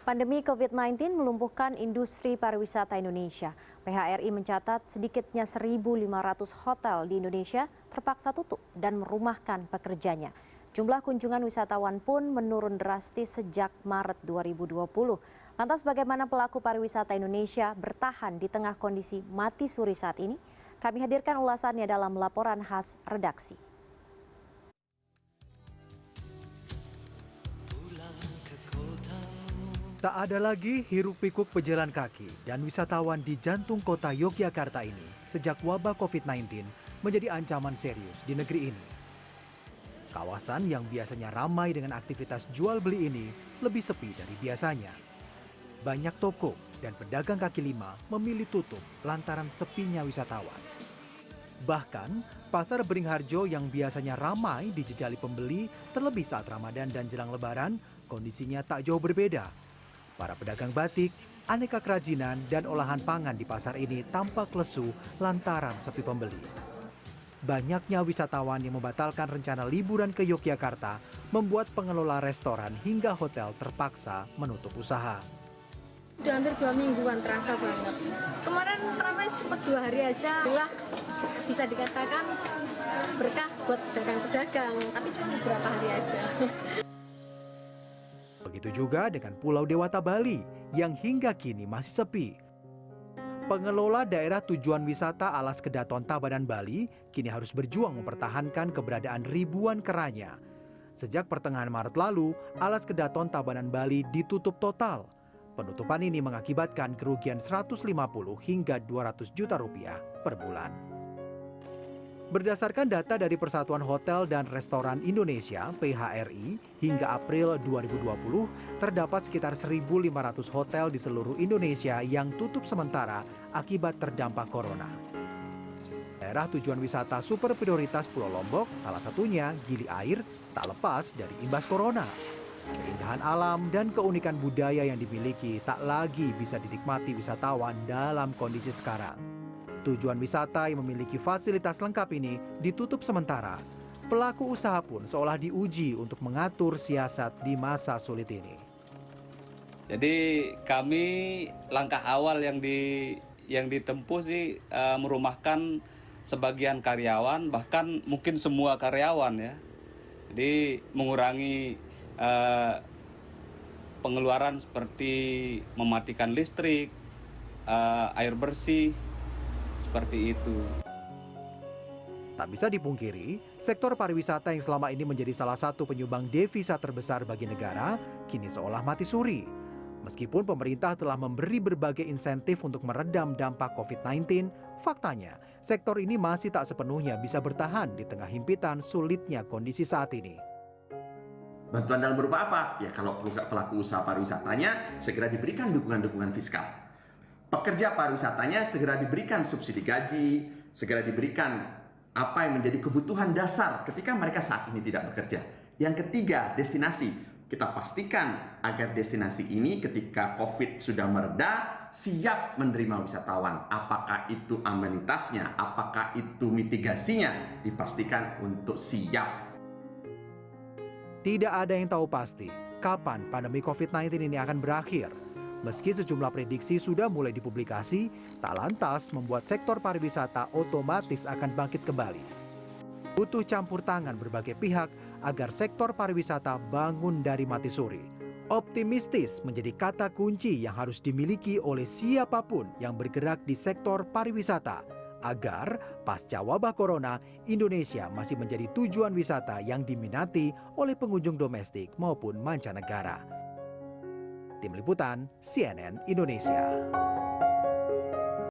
Pandemi COVID-19 melumpuhkan industri pariwisata Indonesia. PHRI mencatat sedikitnya 1.500 hotel di Indonesia terpaksa tutup dan merumahkan pekerjanya. Jumlah kunjungan wisatawan pun menurun drastis sejak Maret 2020. Lantas bagaimana pelaku pariwisata Indonesia bertahan di tengah kondisi mati suri saat ini? Kami hadirkan ulasannya dalam laporan khas redaksi. Tak ada lagi hiruk-pikuk pejalan kaki dan wisatawan di jantung kota Yogyakarta ini sejak wabah COVID-19 menjadi ancaman serius di negeri ini. Kawasan yang biasanya ramai dengan aktivitas jual beli ini lebih sepi dari biasanya. Banyak toko dan pedagang kaki lima memilih tutup lantaran sepinya wisatawan. Bahkan, pasar Beringharjo yang biasanya ramai dijejali pembeli terlebih saat Ramadan dan jelang Lebaran, kondisinya tak jauh berbeda. Para pedagang batik, aneka kerajinan, dan olahan pangan di pasar ini tampak lesu lantaran sepi pembeli. Banyaknya wisatawan yang membatalkan rencana liburan ke Yogyakarta membuat pengelola restoran hingga hotel terpaksa menutup usaha. Udah hampir 2 mingguan, terasa banget. Kemarin ramai sempat 2 hari aja. Alhamdulillah bisa dikatakan berkah buat pedagang-pedagang, tapi cuma beberapa hari aja. Begitu juga dengan Pulau Dewata Bali yang hingga kini masih sepi. Pengelola daerah tujuan wisata Alas Kedaton Tabanan Bali kini harus berjuang mempertahankan keberadaan ribuan keranya. Sejak pertengahan Maret lalu, Alas Kedaton Tabanan Bali ditutup total. Penutupan ini mengakibatkan kerugian 150 hingga 200 juta rupiah per bulan. Berdasarkan data dari Persatuan Hotel dan Restoran Indonesia (PHRI), hingga April 2020 terdapat sekitar 1.500 hotel di seluruh Indonesia yang tutup sementara akibat terdampak corona. Daerah tujuan wisata super prioritas Pulau Lombok, salah satunya Gili Air, tak lepas dari imbas corona. Keindahan alam dan keunikan budaya yang dimiliki tak lagi bisa dinikmati wisatawan dalam kondisi sekarang. Tujuan wisata yang memiliki fasilitas lengkap ini ditutup sementara. Pelaku usaha pun seolah diuji untuk mengatur siasat di masa sulit ini. Jadi kami langkah awal yang ditempuh sih merumahkan sebagian karyawan, bahkan mungkin semua karyawan ya. Jadi mengurangi pengeluaran seperti mematikan listrik, air bersih, seperti itu. Tak bisa dipungkiri, sektor pariwisata yang selama ini menjadi salah satu penyumbang devisa terbesar bagi negara, kini seolah mati suri. Meskipun pemerintah telah memberi berbagai insentif untuk meredam dampak COVID-19, faktanya sektor ini masih tak sepenuhnya bisa bertahan di tengah himpitan sulitnya kondisi saat ini. Bantuan dalam berupa apa? Ya kalau pelaku usaha pariwisatanya segera diberikan dukungan-dukungan fiskal. Pekerja pariwisatanya segera diberikan subsidi gaji, segera diberikan apa yang menjadi kebutuhan dasar ketika mereka saat ini tidak bekerja. Yang ketiga, destinasi. Kita pastikan agar destinasi ini ketika COVID sudah mereda, siap menerima wisatawan. Apakah itu amenitasnya, apakah itu mitigasinya, dipastikan untuk siap. Tidak ada yang tahu pasti kapan pandemi COVID-19 ini akan berakhir. Meski sejumlah prediksi sudah mulai dipublikasi, tak lantas membuat sektor pariwisata otomatis akan bangkit kembali. Butuh campur tangan berbagai pihak agar sektor pariwisata bangun dari mati suri. Optimistis menjadi kata kunci yang harus dimiliki oleh siapapun yang bergerak di sektor pariwisata, agar pasca wabah corona, Indonesia masih menjadi tujuan wisata yang diminati oleh pengunjung domestik maupun mancanegara. Tim Liputan CNN Indonesia.